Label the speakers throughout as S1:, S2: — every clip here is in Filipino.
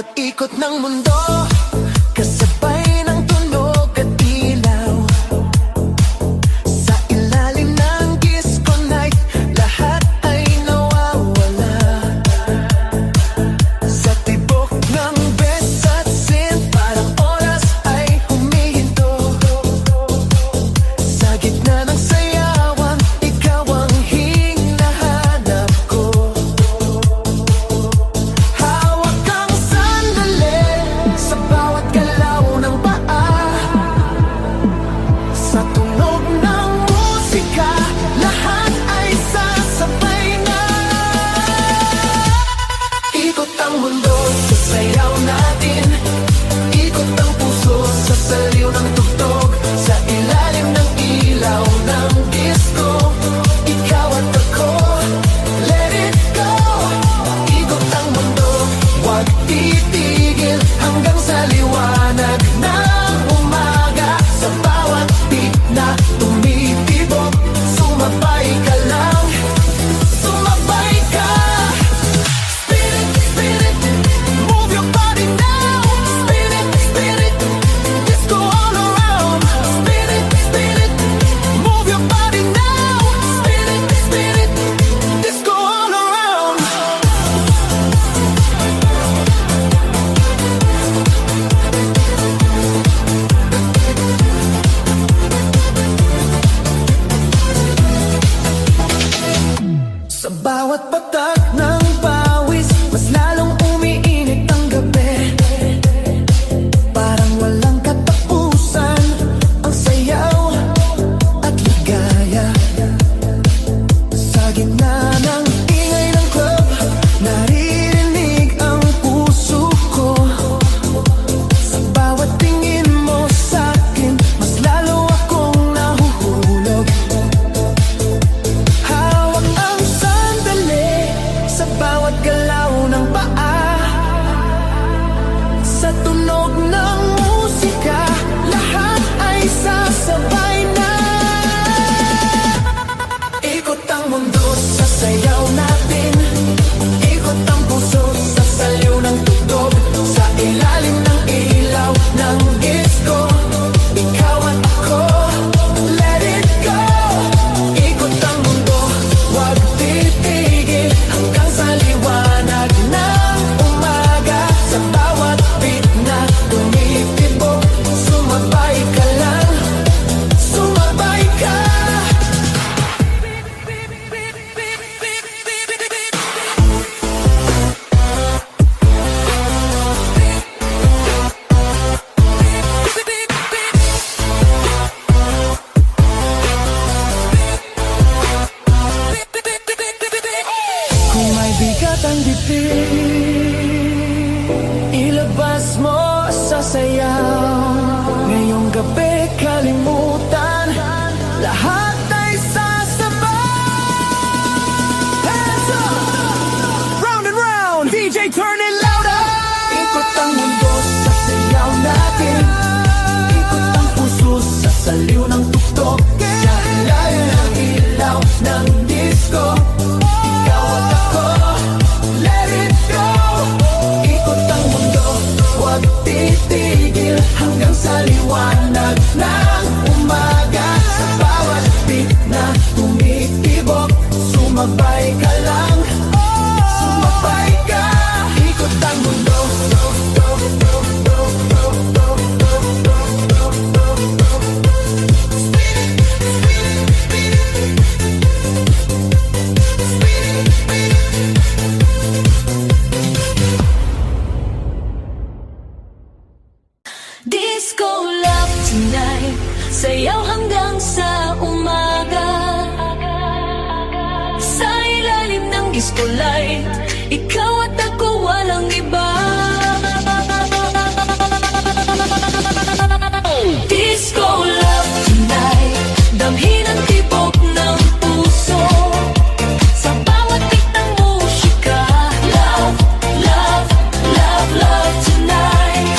S1: bawat ikot ng mundo, kasabay ng tunog at ilaw. Sa ilalim ng disco night, lahat ay nawawala. Sa tibok ng best at sin, parang oras ay humihinto. Sa gitna ng sayawan, ikaw ang hinahanap ko. Hawak kang sandali sa bawat galaw ng paa. Sa tunog ng musika, lahat ay sasabay na. Ikot ang mundo sa sayaw natin, ikot ang puso sa saliw ng tugtog. Sa ilalim ng ilaw ng disco, ikaw at ako, let it go. Ikot ang mundo, huwag titigil hanggang sa liwanag ng umaga. Sa bawat beat na tumitibok, sumabay ka lang, sumabay ka. Spin it, spin it, move your body now. Spin it, disco all around. Spin it, move your body now. Spin it, disco all around. Sa bawat patak ng pawis, mas lalong umiinit ang gabi. Parang walang katapusan ang sayaw at ligaya. Sa gitna ng ingay ng club, naririnig ang puso ko. Sa bawat tingin mo sa'kin, mas lalo akong nahuhulog. Hawak ang sandali sa bawat galaw ng paa. Sa tunog ng musika, lahat ay sasabay na. Ikot ang mundo sa sayaw natin, ikot ang puso sa saliw ng tugtog. Sa ilalim ng ilaw ng disco, ikaw at ako, let it go. Ikot ang mundo, huwag titigil hanggang sa liwanag ng umaga. Sa bawat beat na tumitibok, sumabay ka lang, sumabay ka. Kung may bigat ang dibdib, ilabas mo sa sayaw. Ngayong gabi kalimutan, lahat ay sasabay. Hands up! Round and round, DJ turn it louder. Ikot ang mundo sa sayaw natin, ikot ang puso sa saliw ng tugtog. Sa ilalim ng ilaw ng disco, ikaw at ako, let it go. Ikot ang mundo, huwag titigil hanggang sa liwanag ng umaga. Sa bawat beat na tumitibok, sumabay ka lang, sumabay ka. Ikot ang mundo.
S2: Disco love tonight, sayaw hanggang sa umaga. Sa ilalim ng disco light, ikaw at ako, walang iba. Disco love tonight, damhin ang tibok ng puso. Sa bawat beat ng musika, love, love, love, love tonight.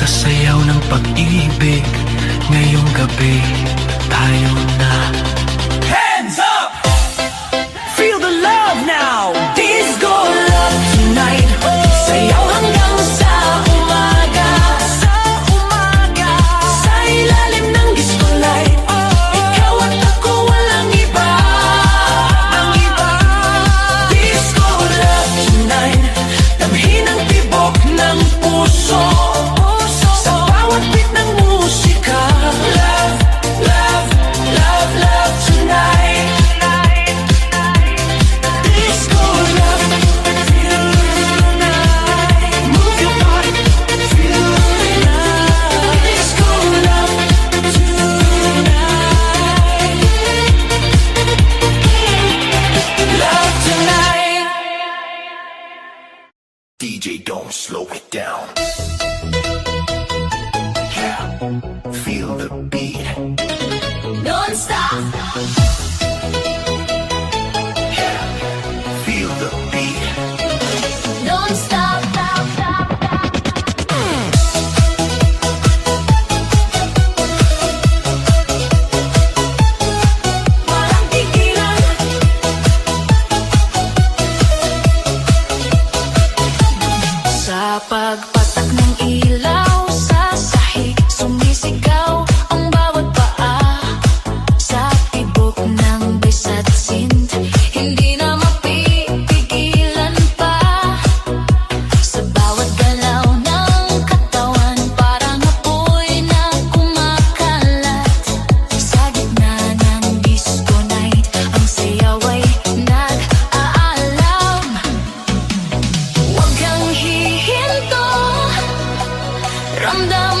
S1: Sa sayaw ng pag-ibig, ngayong gabi tayo na. Hands up! Feel the love now! Disco love tonight. Sayaw hanggang sa umaga. Sa umaga. Sa ilalim ng disco light. Ikaw at ako walang iba. Ang iba. Disco love tonight. Damhin ang tibok ng puso. Sa bawat beat ng musika. Love, love, love, love tonight. Disco love, feel the night. Move your body, feel the night. Disco love tonight. Love tonight. DJ, don't slow it down. Yeah, feel the beat.
S2: Non-stop.
S1: Yeah, feel the beat.
S2: Non-stop. Walang tigilan. Sa pagpatak ng ilaw sa sahig, sumisigaw ang bawat paa. Sa tibok ng bisat sint, hindi na mapipigilan pa. Sa bawat galaw ng katawan, parang apoy na kumakalat. Sa gitna ng disco night, ang sayaw ay nag-aalam. Huwag kang hihinto, ramdam